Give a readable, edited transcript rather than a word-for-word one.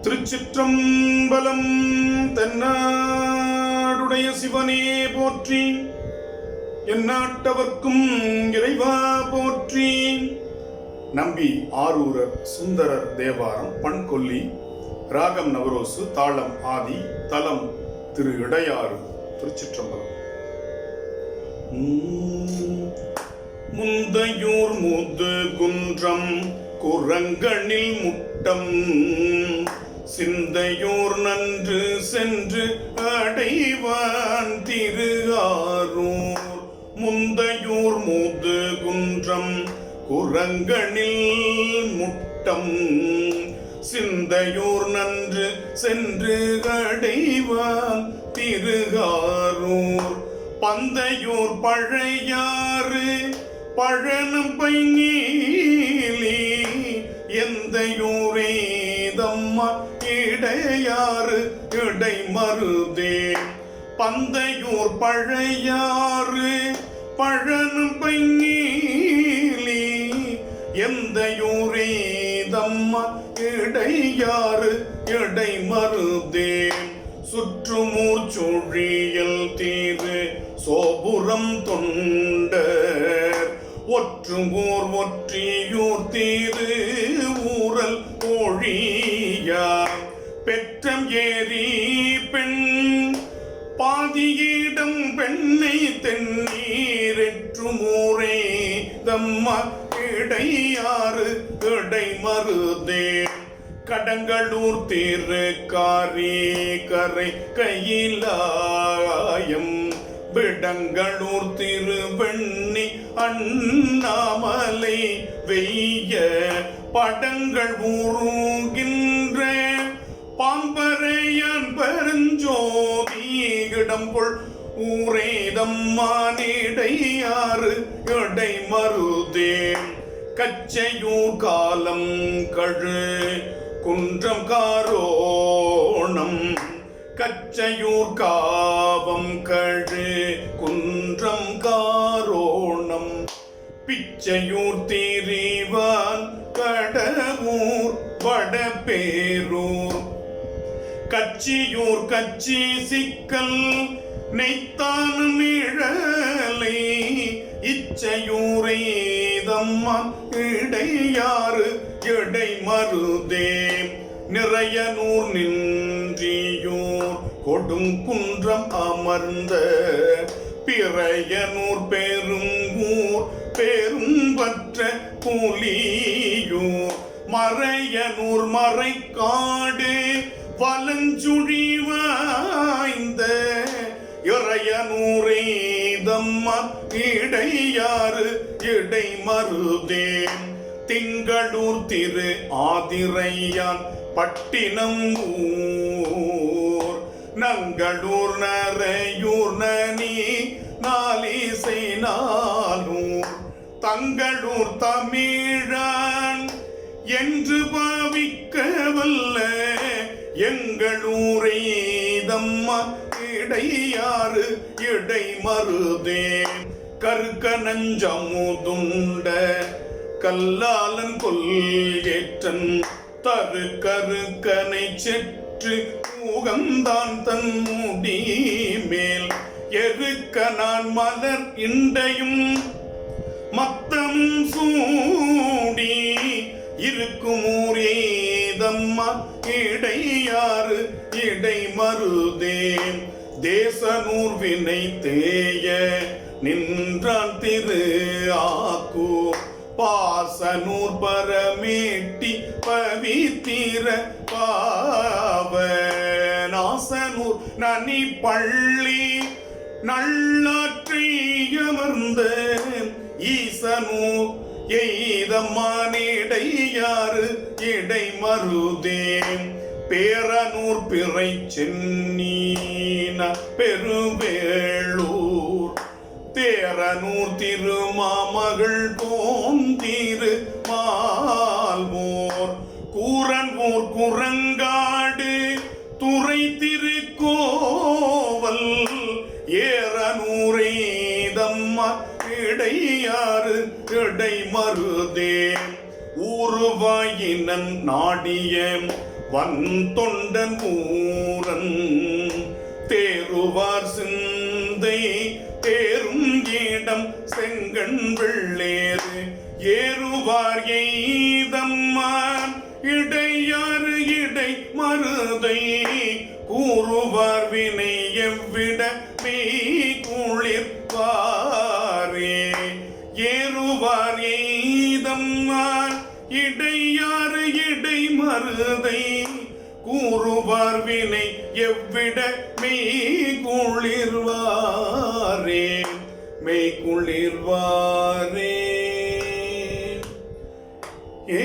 திருச்சிற்றம்பலம். தென்னாடுடைய சிவனே போற்றி, எந்நாட்டவர்க்கும் இறைவா போற்றி. நம்பி ஆரூரர் சுந்தரர் தேவாரம். பண்கொல்லி. ராகம் நவரோசு. தாளம் ஆதி. தலம் திரு இடையாறு. திருச்சிற்றம்பலம். முந்தையூர் முது குன்றம் குரங்கனில் முட்டம் சிந்தையூர் நன்று சென்று அடைவான் திருஆரூர். முந்தையூர் முது குன்றம் குரங்கனில் முட்டம் சிந்தையூர் நன்று சென்று அடைவான் திருஆரூர். பந்தையூர் பழையாறு பழனம் பைங்கீலி எந்தையூரே தம்மா இடையாறு இடைமருதே. பந்தையூர் பழையாறு பழனம் பைங்கீலி எந்தையூரே தம்மா இடையாறு இடைமருதே. சுற்றுமூர் சுழியல் தீரு சோபுரம் தொண்டர் ஒற்றுமூர் ஒற்றியூர் தீரு ஊரல் ஒழியா. பெற்றம் ஏரி பெண் பாதியிடம் பெண்ணை தென்னீரெற்றுமூரே தம்மா இடையாறு இடைமருதே. கடங்களூர் திருக்காரி கரை கையிலாயம் விடங்களூர் திருவெண்ணி அண்ணாமலை வெய்ய படங்கள் ஊருகின்ற பாம்பரையான் பரஞ்சோதி இடம்பொள் ஊரேதம்மானிடையாறு இடைமருதே. கச்சையூர் காலம் கழு குன்றம் காரோணம் கச்சையூர் காவம் கழு குன்றம் காரோணம் பிச்சையூர் திரிவான் கடவுர் வடபேரூர். கச்சியூர் கச்சி சிக்கல் நெய்த்தான் நிழலை இச்சையூரே தம்மா இடையாறு இடைமருதே. நிறையனூர் நின்றியூர் கொடுங்குன்றம் அமர்ந்த பிறையனூர் பெருங்கூர் பெரும்பற்ற புலியூர். மறையனூர் மறைக்காடு வலஞ்சுழி வாய்ந்த இறையனூரே தம்மா இடையாறு இடைமருதே. திங்களூர் திரு ஆதிரையான் பட்டினம் ஊர் நங்களூர் நரையூர் நனி நாலிசை நாளூர். தங்களூர் தமிழான் என்று பாவிக்க வல்ல எங்களூரே தம்மா இடையாறு இடைமருதே. கருக்க நஞ்சமுதுண்ட கல்லாலன் கொல்ஏற்றன் தரு கருக்கனை செற்று உகந்தான் தன் முடி மேல் எருக்க நான் மலர் இண்டையும் மத்தம் சூடி இருக்கும் ஊரே தம்மா இடையாறு இடைமருதே. தேசனூர் வினை தேய நின்றான் திரு ஆக்கூர் பாசனூர் பரமேட்டி பவித்திர பாவநாசனூர் நனி பள்ளி நல்லாற்றை அமர்ந்த ஈசனூர் எய்தம்மானிடையாறு இடைமருதே. பேரனூர் பிறை சென்னீன பெருவேளூர் தேரனூர் திருமாமகள் போந்திரு மால்மோர் கூரன்மூர் குரங்காடு துறை திருக்கோவல் ஏரனூரே தம்மா இடையாறு இடைமருதே. ஊருவாயினன் நாடிய வன் தொண்டன் ஊரன் தேருவார் சிந்தை தேரும் இடம் செங்கண் வெள்ளேறு ஏறுவார் எய்தம்மான் இடையாறு இடை மருதை கூறுவார் வினை எவ்விட மெய் குளிர்வாரே ஏறுவார் எய்தம்மான் இடையாறு இடை மருதை கூறுவார் வினை எவ்விட மெய் குளிர்வாரே மெய் குளிர்வாரே ஏ